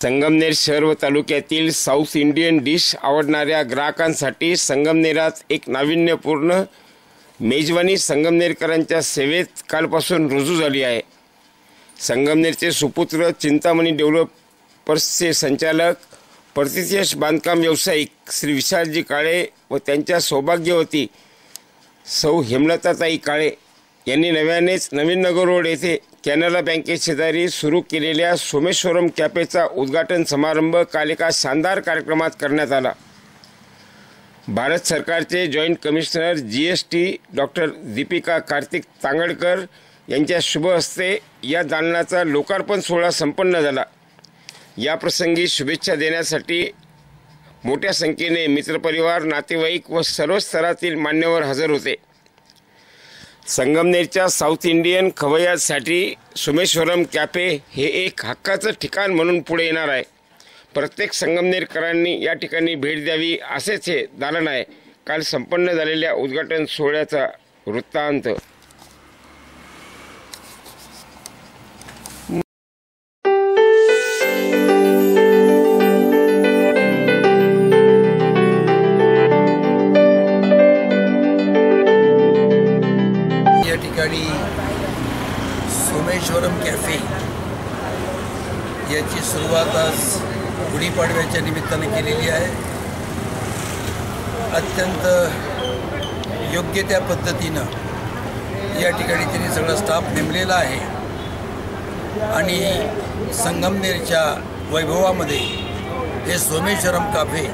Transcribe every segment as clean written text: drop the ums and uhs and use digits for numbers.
संगमनेर शहर व तालुक्यातील साऊथ इंडियन डिश आवडणाऱ्या ग्राहकांसाठी संगमनेरात एक नाविन्यपूर्ण मेजवानी संगमनेरकरांच्या सेवेत कालपासून रुजू झाली आहे। संगमनेरचे सुपुत्र चिंतामणी डेव्हलपर्सचे संचालक प्रतिष्ठित बांधकाम व्यावसायिक श्री विशालजी काळे व त्यांच्या सौभाग्यवती सौ हेमलताताई काळे यांनी नव्यानेच नवीन नगर रोड येथे कॅनरा बँके शेजारी सुरू केलेल्या सोमेश्वरम कॅफेचा उद्घाटन समारंभ काल एका शानदार कार्यक्रमात करण्यात आला। भारत सरकारचे joint commissioner GST doctor Deepika Kartik Tangadkar यांच्या शुभ हस्ते या दालनाचा लोकार्पण सोहळा संपन्न झाला। या प्रसंगी शुभेच्छा देण्यासाठी मोठ्या संख्येने मित्रपरिवार, नातेवाईक व सर्व स्तरातील मान्यवर हजर होते। संगमनेरच्या साऊथ इंडियन खवय्यांसाठी सोमेश्वरम कॅफे हे एक हक्काचं ठिकाण म्हणून पुढे येणार आहे। प्रत्येक संगमनेरकरांनी या ठिकाणी भेट द्यावी असेच हे दालन आहे। काल संपन्न झालेल्या उद्घाटन सोहळ्याचा वृत्तांत। या ठिकाणी सोमेश्वरम कॅफे याची सुरुवात आज गुढीपाडव्याच्या निमित्ताने केलेली आहे। अत्यंत योग्य त्या पद्धतीनं या ठिकाणी त्यांनी सगळा स्टाफ नेमलेला आहे आणि संगमनेरच्या वैभवामध्ये हे सोमेश्वरम कॅफे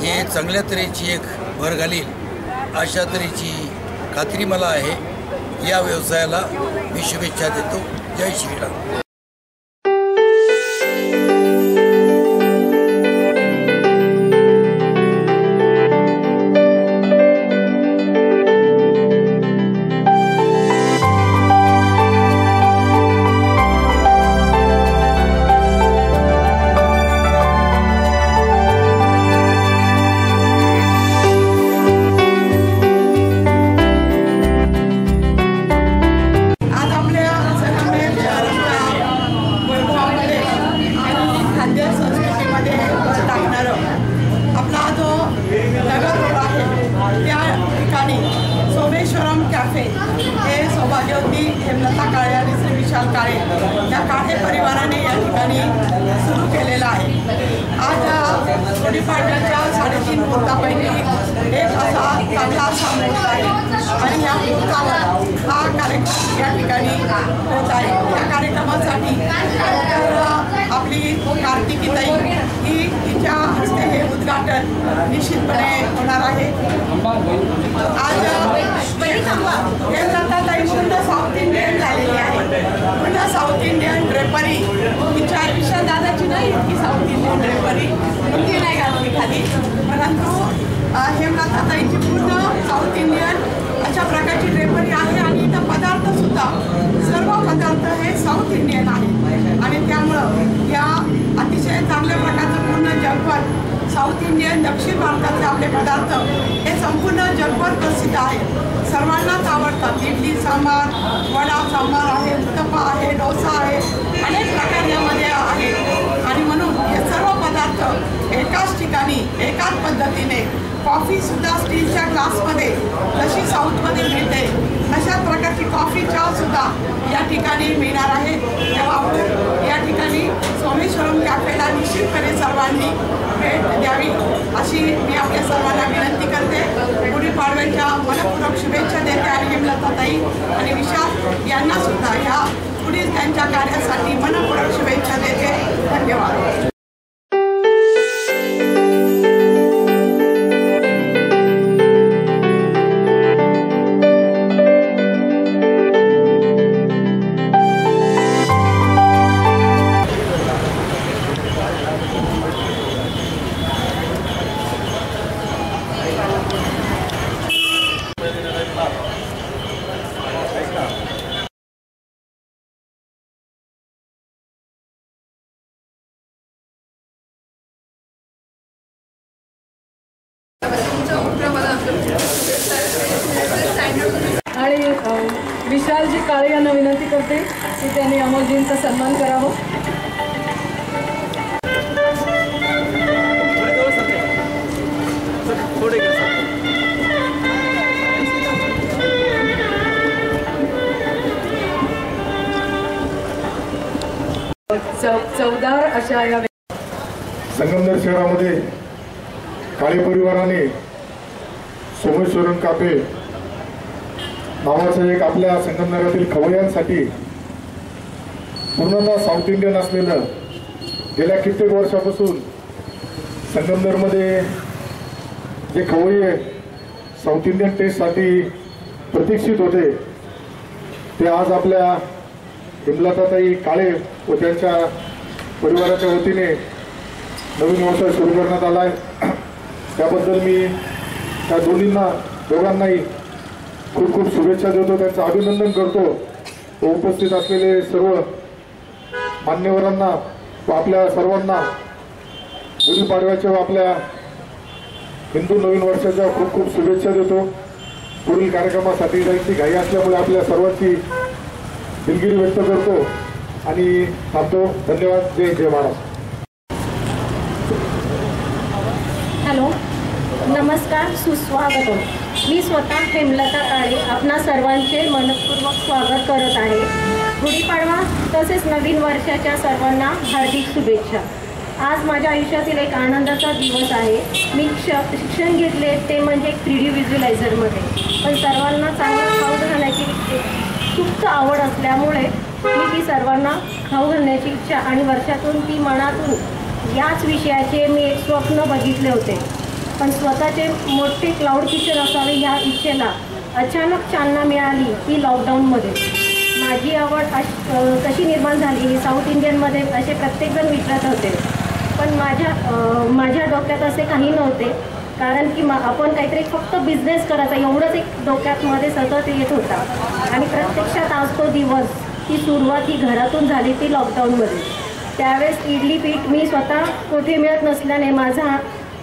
हे चांगल्या तऱ्हेची एक भर घालील अशा तऱ्हेची खात्री मला आहे। या व्यवसायाला मी शुभेच्छा देतो। जय श्रीराम। सोमेश्वरम कॅफे हे सौभाग्यवती हेमलता काळे आणि श्री विशाल काळे या काळे परिवाराने या ठिकाणी सुरू केलेला आहे। आज गुढीपाडव्याच्या 3.5 मुहूर्तापैकी एक असा चांगला असा मुहूर्त आहे आणि या मुहूर्तावर हा कार्यक्रम या ठिकाणी होत आहे। या कार्यक्रमासाठी आपली कार्तिकीताई ही तिच्या हस्ते हे उद्घाटन निश्चितपणे होणार आहे। आज हेमलताताई पूर्ण साऊथ इंडियन झालेली आहे। पूर्ण साऊथ इंडियन ड्रेपरी तिच्या विशाल दादाची नाही की साऊथ इंडियन ड्रेपरी ती नाही घातली खाली, परंतु हेमलताताईची पूर्ण साऊथ इंडियन अशा प्रकारची ड्रेपरी आहे आणि इथं पदार्थसुद्धा सर्व पदार्थ हे साऊथ इंडियन आहे आणि त्यामुळं या अतिशय चांगल्या प्रकारचं पूर्ण जगभर साऊथ इंडियन दक्षिण भारताचे आपले पदार्थ हे संपूर्ण जगभर प्रसिद्ध आहेत। सर्वांनाच आवडतात। इडली सांबार, वडा सांबार आहे, उत्तप्पा आहे, डोसा आहे, अनेक प्रकार यामध्ये आहेत आणि म्हणून हे सर्व पदार्थ एकाच ठिकाणी एकाच पद्धतीने कॉफीसुद्धा स्टीलच्या ग्लासमध्ये जशी साऊथमध्ये मिळते अशा प्रकारची कॉफी चहासुद्धा या ठिकाणी मिळणार आहे। तेव्हा आपण या ठिकाणी सोमेश्वरम कॅफेला निश्चितपणे सर्वांनी भेट द्यावी अशी मी आपल्या सर्वांना विनंती करते। गुढीपाडव्याच्या मनपूर्वक शुभेच्छा देते आणि हेमलताताई आणि विशाल यांना सुद्धा या पुढील त्यांच्या कार्यासाठी मनपूर्वक शुभेच्छा देते। धन्यवाद। आणि विशालजी काळे यांना विनंती करते की त्यांनी अमोलजींचा सन्मान करावा। चवदार अशा या संगमनेर शहरामध्ये काळे परिवाराने सोमेश्वरम काफे नावाचं एक आपल्या संगमनेरातील खवय्यांसाठी पूर्णतः साऊथ इंडियन असलेलं गेल्या कित्येक वर्षापासून संगमनेरमध्ये जे खवय्ये साऊथ इंडियन टेस्टसाठी प्रतीक्षित होते ते आज आपल्या हिमलताताई काळे व त्यांच्या परिवाराच्या वतीने नवीन व्यवसाय सुरू करण्यात आला आहे. त्याबद्दल मी त्या दोघांनाही खूप खूप शुभेच्छा देतो, त्यांचं अभिनंदन करतो व उपस्थित असलेले सर्व मान्यवरांना व आपल्या सर्वांना गुढीपाडव्याच्या व आपल्या हिंदू नवीन वर्षाच्या खूप खूप शुभेच्छा देतो. पुढील कार्यक्रमासाठी जायची घाई असल्यामुळे आपल्या सर्वांची दिलगिरी व्यक्त करतो आणि थांबतो. धन्यवाद. जय जय महाराज. हॅलो, नमस्कार, सुस्वागतम. मी स्वतः हेमलता काळे आपणा सर्वांचे मनपूर्वक स्वागत करत आहे. गुढीपाडवा तसेच नवीन वर्षाच्या सर्वांना हार्दिक शुभेच्छा. आज माझ्या आयुष्यातील एक आनंदाचा दिवस आहे. मी शिक्षण घेतले ते म्हणजे 3D व्हिज्युअलायझरमध्ये, पण सर्वांना चांगलं खाऊ घालण्याची सुप्त आवड असल्यामुळे मी ती सर्वांना खाऊ घालण्याची इच्छा आणि वर्षातून ती मनातून याच विषयाचे मी एक स्वप्न बघितले होते. पण स्वतःचे मोठे क्लाउड किचन असावे ह्या इच्छेला अचानक चालना मिळाली ती लॉकडाऊनमध्ये. माझी आवड कशी निर्माण झाली ही साऊथ इंडियनमध्ये असे प्रत्येकजण विचारत होते, पण माझ्या डोक्यात असे काही नव्हते. कारण की आपण काहीतरी फक्त बिझनेस करायचा एवढंच एक डोक्यामध्ये सतत येत होता. आणि प्रत्यक्षात आज तो दिवस, ती सुरुवात ही घरातून झाली ती लॉकडाऊनमध्ये. त्यावेळेस इडली पीठ मी स्वतः कुठे मिळत नसल्याने माझा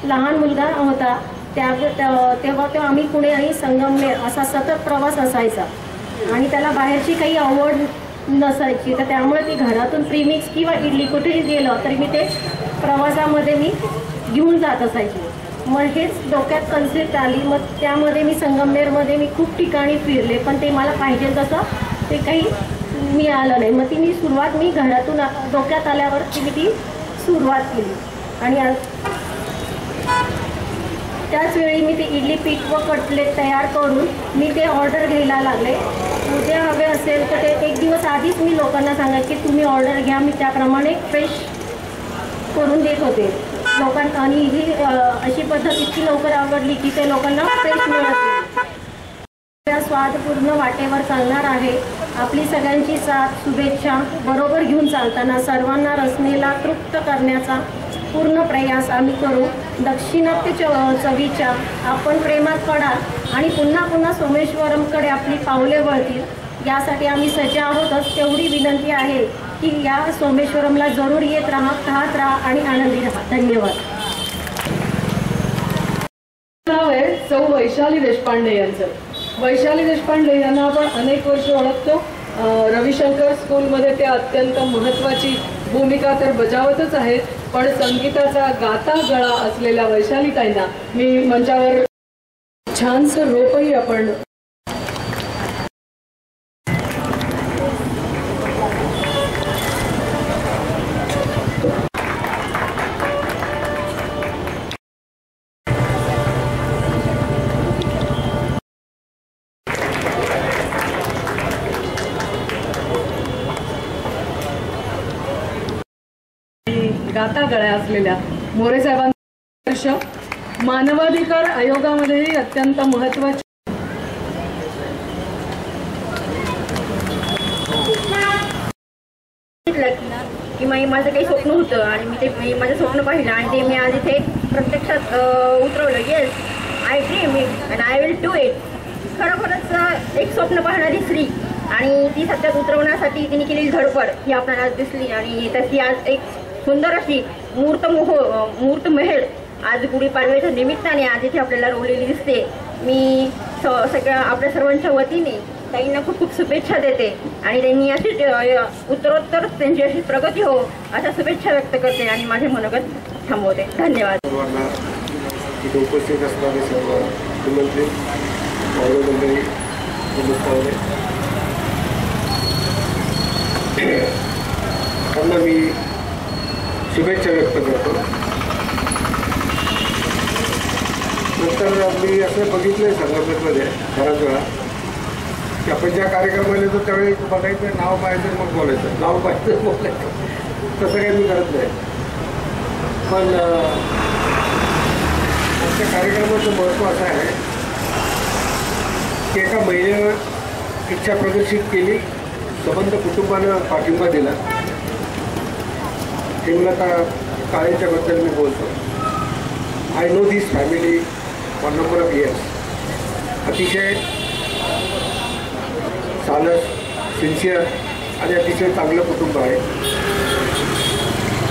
लहान मुलगा होता, तेव्हा आम्ही पुणे आणि संगमनेर असा सतत प्रवास असायचा आणि त्याला बाहेरची काही आवड नसायची, तर त्यामुळे ती घरातून प्रीमिक्स किंवा इडली कुठेही गेलं तरी मी ते प्रवासामध्ये मी घेऊन जात असायची. मग हेच डोक्यात कन्सेप्ट आली. मग त्यामध्ये मी संगमनेरमध्ये मी खूप ठिकाणी फिरले, पण ते मला पाहिजे तसं ते काही मिळालं नाही. मग ती मी घरातून डोक्यात आल्यावर मी सुरुवात केली आणि त्याचवेळी मी ते इडली पीठ व कटलेट तयार करून मी ते ऑर्डर घ्यायला लागले. उद्या हवे असेल तर ते एक दिवस आधीच मी लोकांना सांगायचे की तुम्ही ऑर्डर घ्या. मी त्याप्रमाणे फ्रेश करून देत होते लोकांना आणि ही अशी पद्धत इतकी लवकर आवडली की ते लोकांना फ्रेश मिळत नाही. स्वादपूर्ण वाटेवर चालणार आहे. आपली सगळ्यांची साथ शुभेच्छा बरोबर घेऊन चालताना सर्वांना रसनेला तृप्त करण्याचा पूर्ण प्रयास आम्ही करू. दक्षिणात्य चवीच्या आपण प्रेमात पडा आणि पुन्हा पुन्हा सोमेश्वरमकडे आपली पावले वळतील यासाठी आम्ही सज्ज आहोतच. तेवढी विनंती आहे की या सोमेश्वरमला जरूर येत राहा, खात राहा आणि आनंदी राहा. धन्यवाद. नाव आहे सौ वैशाली देशपांडे यांचं. वैशाली देशपांडे यांना आपण अनेक वर्ष ओळखतो. रविशंकर स्कूलमध्ये ते अत्यंत महत्त्वाची भूमिका तर बजावतच आहेत, पण संगीताचा गाता गळा असलेल्या वैशालीताईंना मी मंचावर छानसं रोपही आपण गाता गळ्या असलेल्या मोरे साहेबांचं मानवाधिकार आयोगामध्येही अत्यंत महत्त्वाचे की माझं काही स्वप्न होतं आणि मी माझं स्वप्न पाहिलं आणि ते मी आज इथे प्रत्यक्षात उतरवलं. Yes, I dream it and I will do it. खरोखरच एक स्वप्न पाहणारी स्त्री आणि ती सत्यात उतरवण्यासाठी तिने केलेली धडपड ही आपल्याला आज दिसली आणि त्याची आज एक सुंदर अशी मूर्त महल आज गुढीपाडव्याच्या निमित्ताने आज इथे आपल्याला रोवलेली दिसते. मी सगळ्या आपल्या सर्वांच्या वतीने ताईंना खूप खूप शुभेच्छा देते आणि त्यांनी अशी उत्तरोत्तर त्यांची अशी प्रगती हो अशा शुभेच्छा व्यक्त करते आणि माझे मनोगत थांबवते. धन्यवाद. सर्वांना इथे उपस्थित असणारे सर्व मंत्री मंडळी त्यांना मी शुभेच्छा व्यक्त करतो. नंतर मी असं बघितलंय संगमनेरमध्ये बऱ्याच वेळा की आपण ज्या कार्यक्रमाला येतो त्यावेळी बघायचं, नाव पाहायचं मग बोलायचं, नाव पाहायचं बोलायचं. तसं काही मी करत नाही. पण आमच्या कार्यक्रमाचं महत्त्व असं आहे की एका महिलेनं इच्छा प्रदर्शित केली, संबंध कुटुंबानं पाठिंबा दिला. हेमलता काळेच्याबद्दल मी बोलतो. I know this family for number of years. अतिशय सालस, सिन्सिअर आणि अतिशय चांगलं कुटुंब आहे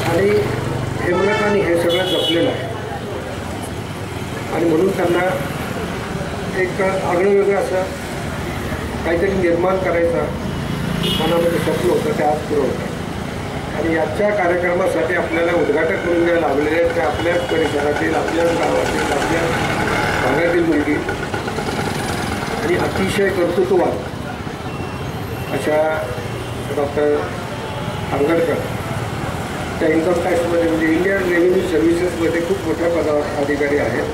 आणि हेमलताने हे सगळं जपलेलं आहे. आणि म्हणून त्यांना एक आगळं वेगळं असं काहीतरी निर्माण करायचं मनामध्ये स्वप्न होतं, ते आज पुरं होतं. आणि याच्या कार्यक्रमासाठी आपल्याला उद्घाटक म्हणून जे लाभलेले आहेत ते आपल्याच परिसरातील, आपल्याच गावातील, आपल्या भागातील मुलगी आणि अतिशय कर्तृत्ववान अशा डॉक्टर आंगडकर त्या इन्कम टॅक्समध्ये म्हणजे इंडियन रेव्हेन्यू सर्व्हिसेसमध्ये खूप मोठ्या पदावर अधिकारी आहेत.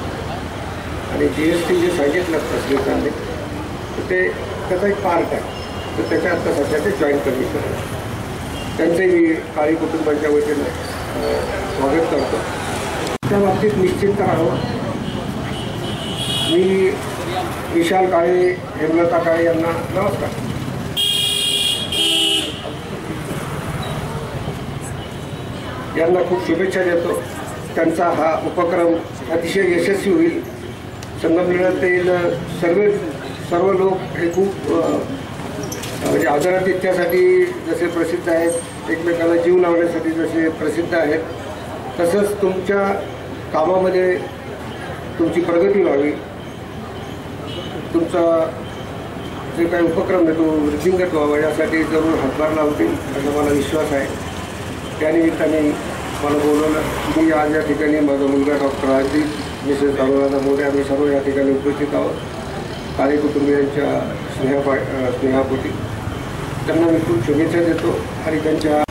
आणि GST जे सांगितलं तसले ते त्याचा एक पार्ट आहे. तर त्याच्या आत्ता सध्या ते जॉईंट कमिशनर आहे. त्यांचंही मी काळी कुटुंबांच्या वतीनं स्वागत करतो. त्या बाबतीत निश्चित राहावं. मी विशाल काळे, हेमलता काळे यांना नमस्कार. यांना खूप शुभेच्छा देतो. त्यांचा हा उपक्रम अतिशय यशस्वी होईल. संगमनेरातील सर्व लोक हे खूप म्हणजे आदरातिथ्यासाठी जसे प्रसिद्ध आहेत, एकमेकाला जीव लावण्यासाठी जसे प्रसिद्ध आहेत, तसंच तुमच्या कामामध्ये तुमची प्रगती व्हावी, तुमचा जे काही उपक्रम आहे तो वृद्धिंगत व्हावा यासाठी जरूर हातभार लावतील असा मला विश्वास आहे. त्यानिमित्ताने मला बोलवलं. मी आज या ठिकाणी माझा मुलगा डॉक्टर अजित, मिसेस अनुराधा मोरे, आम्ही सर्व या ठिकाणी उपस्थित आहोत. काळे कुटुंबियांच्या स्नेहापोटी त्यांना मी खूप शुभेच्छा देतो. आणि त्यांच्या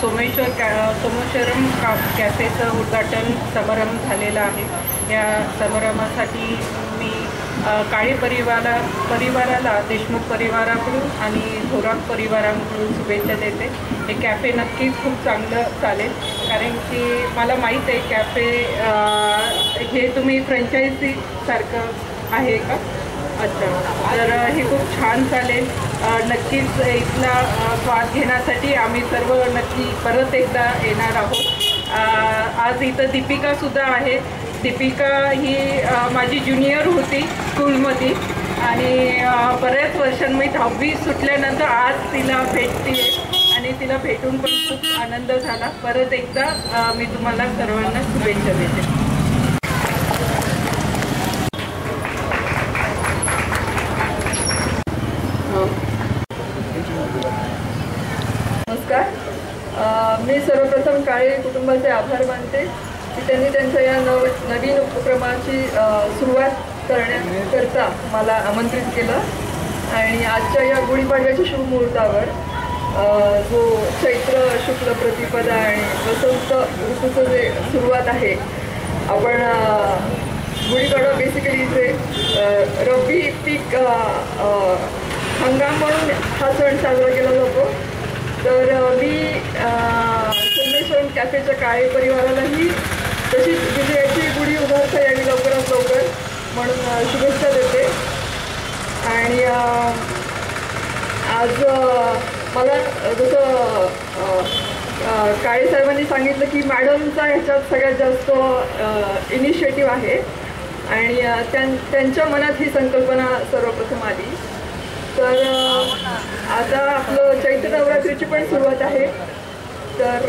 सोमेश्वरम कॅफेचं उद्घाटन समारंभ झालेला आहे. या समारंभासाठी मी काळे परिवाराला देशमुख परिवाराकडून आणि थोरात परिवाराकडून शुभेच्छा देते. हे कॅफे नक्कीच खूप चांगलं चालेल, कारण की मला माहीत आहे कॅफे हे तुम्ही फ्रँचायझीसारखं आहे का? अच्छा, तर हे खूप छान चालेल. नक्कीच इथला स्वाद घेण्यासाठी आम्ही सर्व नक्की परत एकदा येणार आहोत. आज इथं दीपिकासुद्धा आहे. दीपिका ही माझी ज्युनियर होती स्कूलमध्ये आणि बऱ्याच वर्षांनी 10वी सुटल्यानंतर आज तिला भेटते आणि तिला भेटून पण खूप आनंद झाला. परत एकदा मी तुम्हाला सर्वांना शुभेच्छा देते. नमस्कार. मी सर्वप्रथम काळे कुटुंबाचे आभार मानते की त्यांनी त्यांच्या या नवीन उपक्रमाची सुरुवात करण्याकरता मला आमंत्रित केलं. आणि आजच्या या गुढीपाडव्याच्या शुभमुहूर्तावर जो चैत्र शुक्ल प्रतिपदा आणि वसंत ऋतूचं जे सुरुवात आहे, आपण गुढीपाडवा बेसिकली जे रब्बी पीक हंगाम म्हणून हा सण साजरा केला जातो. तर मी सोमेश्वरम कॅफेच्या काळे परिवारालाही तशीच विजयाची गुढी उभारता यावी लवकरात लवकर म्हणून शुभेच्छा देते. आणि आज मला जसं काळे साहेबांनी सांगितलं की मॅडमचा ह्याच्यात सगळ्यात जास्त इनिशिएटिव्ह आहे आणि त्यांच्या मनात ही संकल्पना सर्वप्रथम आली. तर आता आपलं चैत्र नवरात्रीची पण सुरुवात आहे. तर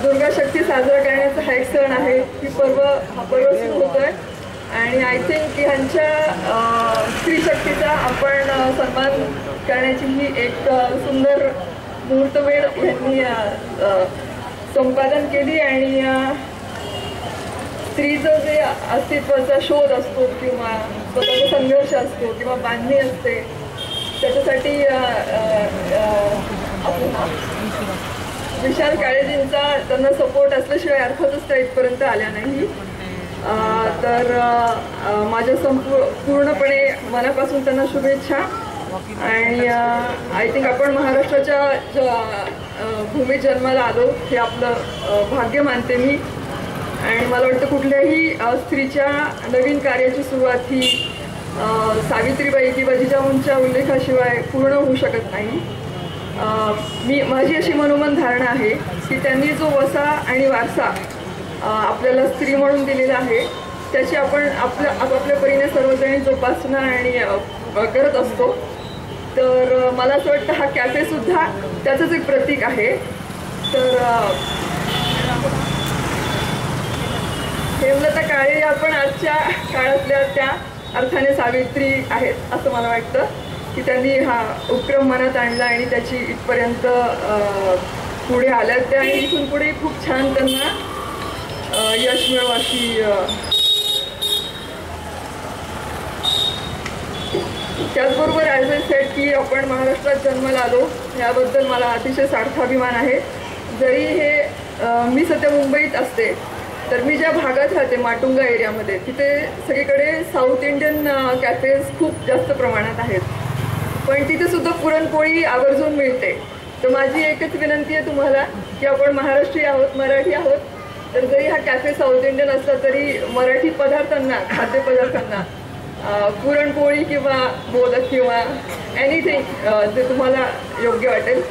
दुर्गा शक्ती साजरा करण्याचा हा एक सण आहे. हा पर्व सुरू होतो आहे आणि आय थिंक ह्यांच्या स्त्री शक्तीचा आपण सन्मान करण्याची ही एक सुंदर मुहूर्तवेळ यांनी संपादन केली. आणि स्त्रीचं जे अस्तित्वाचा शोध असतो किंवा स्वतःचा संघर्ष असतो किंवा बांधणी असते, त्याच्यासाठी विशाल काळेजींचा त्यांना सपोर्ट असल्याशिवाय अर्थातच त्या इथपर्यंत आल्या नाही. तर माझ्या पूर्णपणे मनापासून त्यांना शुभेच्छा. आणि आय थिंक आपण महाराष्ट्राच्या भूमीत जन्माला आलो हे आपलं भाग्य मानते मी. आणि मला वाटतं कुठल्याही स्त्रीच्या नवीन कार्याची सुरुवात ही सावित्रीबाई किंवा जिजाऊंच्या उल्लेखाशिवाय पूर्ण होऊ शकत नाही. माझी अशी मनोमन धारणा आहे की त्यांनी जो वसा आणि वारसा आपल्याला स्त्री म्हणून दिलेला आहे त्याची आपण आपापल्या परीने सर्वजणी जोपासना आणि करत असतो. तर मला असं वाटतं हा कॅफेसुद्धा त्याचंच एक प्रतीक आहे. तर हेमलता काळे आपण आजच्या काळातल्या त्या अर्थाने सावित्री आहेत असं मला वाटतं की त्यांनी हा उपक्रम मनात आणला आणि त्याची इथपर्यंत पुढे आल्या त्या. आणि इथून पुढे खूप छान त्यांना यश मिळो अशी. त्याचबरोबर ॲज अ सेट की आपण महाराष्ट्रात जन्माला आलो याबद्दल मला अतिशय सार्थ अभिमान आहे. जरी हे मी सध्या मुंबईत असते तर मी ज्या भागात राहते माटुंगा एरियामध्ये तिथे सगळीकडे साऊथ इंडियन कॅफेज खूप जास्त प्रमाणात आहेत. पण तिथे सुद्धा पुरणपोळी आवर्जून मिळते. तर माझी एकच विनंती आहे तुम्हाला की आपण महाराष्ट्रीय आहोत, मराठी आहोत. तर जरी हा कॅफे साऊथ इंडियन असला तरी मराठी पदार्थांना, खाद्यपदार्थांना पुरणपोळी किंवा मोदक किंवा एनिथिंग जे तुम्हाला योग्य वाटेल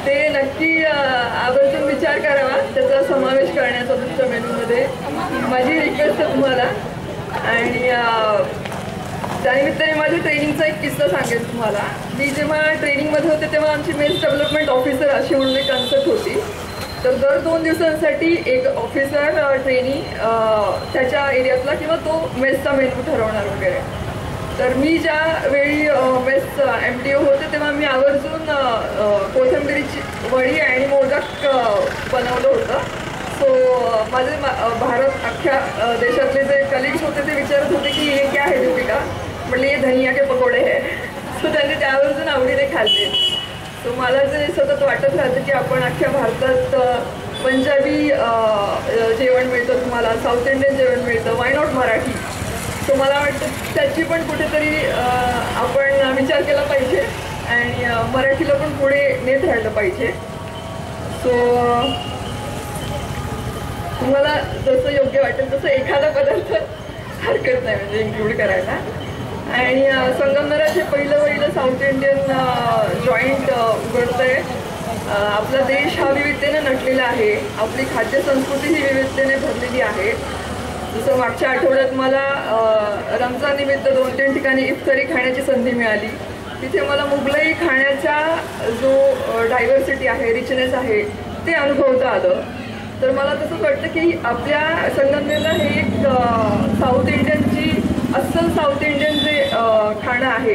ते नक्की आवर्जून विचार करावा, त्याचा समावेश करण्याचा तुमच्या मेनूमध्ये माझी रिक्वेस्ट आहे तुम्हाला. आणि त्यानिमित्ताने माझ्या ट्रेनिंगचा एक किस्सा सांगेन तुम्हाला. मी जेव्हा ट्रेनिंगमध्ये होते तेव्हा आमची मेस डेव्हलपमेंट ऑफिसर अशी म्हणून एक कन्सेप्ट होती. तर दर 2 दिवसांसाठी एक ऑफिसर ट्रेनी त्याच्या एरियातला किंवा तो मेसचा मेनू ठरवणार वगैरे. तर मी ज्या वेळी मेस MDO होते तेव्हा मी आवर्जून कोथिंबिरीची वडी आणि मोदक बनवलं होतं. सो माझे भारत अख्ख्या देशातले जे कलिग्स होते ते विचारत होते की हे क्या है दीपिका, म्हटले हे धनिया के पकोडे आहे. सो त्यांनी ते आवर्जून आवडीने खाल्ले. सो मला जे सतत वाटत राहतं की आपण अख्ख्या भारतात पंजाबी जेवण मिळतं, तुम्हाला साऊथ इंडियन जेवण मिळतं, वाय नॉट मराठी. सो मला वाटतं त्याची पण कुठेतरी आपण विचार केला पाहिजे आणि मराठीला पण पुढे नेत राहिलं पाहिजे. सो तुम्हाला जसं योग्य वाटेल तसं एखादा पदार्थ हरकत नाही म्हणजे इन्क्लूड करायला. आणि संगमनेराचे पहिलं साऊथ इंडियन जॉईंट उघडतं आहे. आपला देश हा विविधतेने नटलेला आहे. आपली खाद्यसंस्कृती ही विविधतेने भरलेली आहे. जसं मागच्या आठवड्यात मला रमजान निमित्त 2-3 ठिकाणी इफ्तारी खाण्याची संधी मिळाली. तिथे मला मुघलाई खाण्याचा जो डायव्हर्सिटी आहे, रिचनेस आहे ते अनुभवता आलं. तर मला तसंच वाटतं की आपल्या संगमनेरला हे एक साऊथ इंडियनची अस्सल साऊथ इंडियन जे खाणं आहे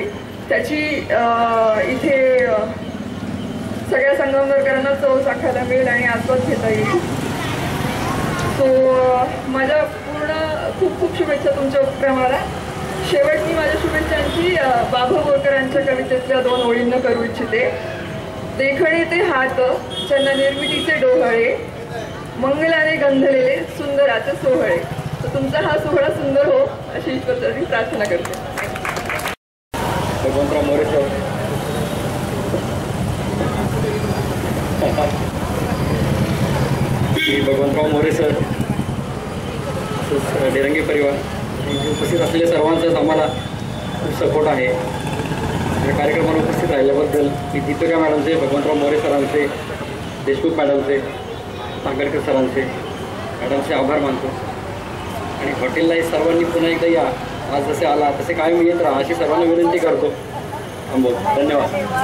त्याची इथे सगळ्या संगमनेरकरांना चव चाखायला मिळेल आणि आस्वाद घेता येईल. सो माझ्या पूर्ण खूप शुभेच्छा तुमच्या उपक्रमाला. शेवट मी माझ्या शुभेच्छांची बाबा बोरकरांच्या कवितेतल्या 2 ओळींना करू इच्छिते. देखणे ते हात त्यांना निर्मितीचे डोहळे, मंगलाने गंधलेले सुंदराचे सोहळे. तर तुमचा हा सोहळा सुंदर हो अशी ईश्वराची प्रार्थना करते. भगवंतराव मोरे सर, भगवंतराव मोरे सर, डेरंगे परिवार उपस्थित असलेल्या सर्वांचाच आम्हाला खूप सपोर्ट आहे. या कार्यक्रमाला उपस्थित राहिल्याबद्दल मी दीपिका मॅडमचे, भगवंतराव मोरे सरांचे, देशमुख मॅडमचे, सांगरकर सरांचे, मॅडमचे आभार मानतो. आणि हॉटेललाही सर्वांनी पुन्हा एकदा या, आज जसे आला तसे कायम येत राहा अशी सर्वांना विनंती करतो. धन्यवाद.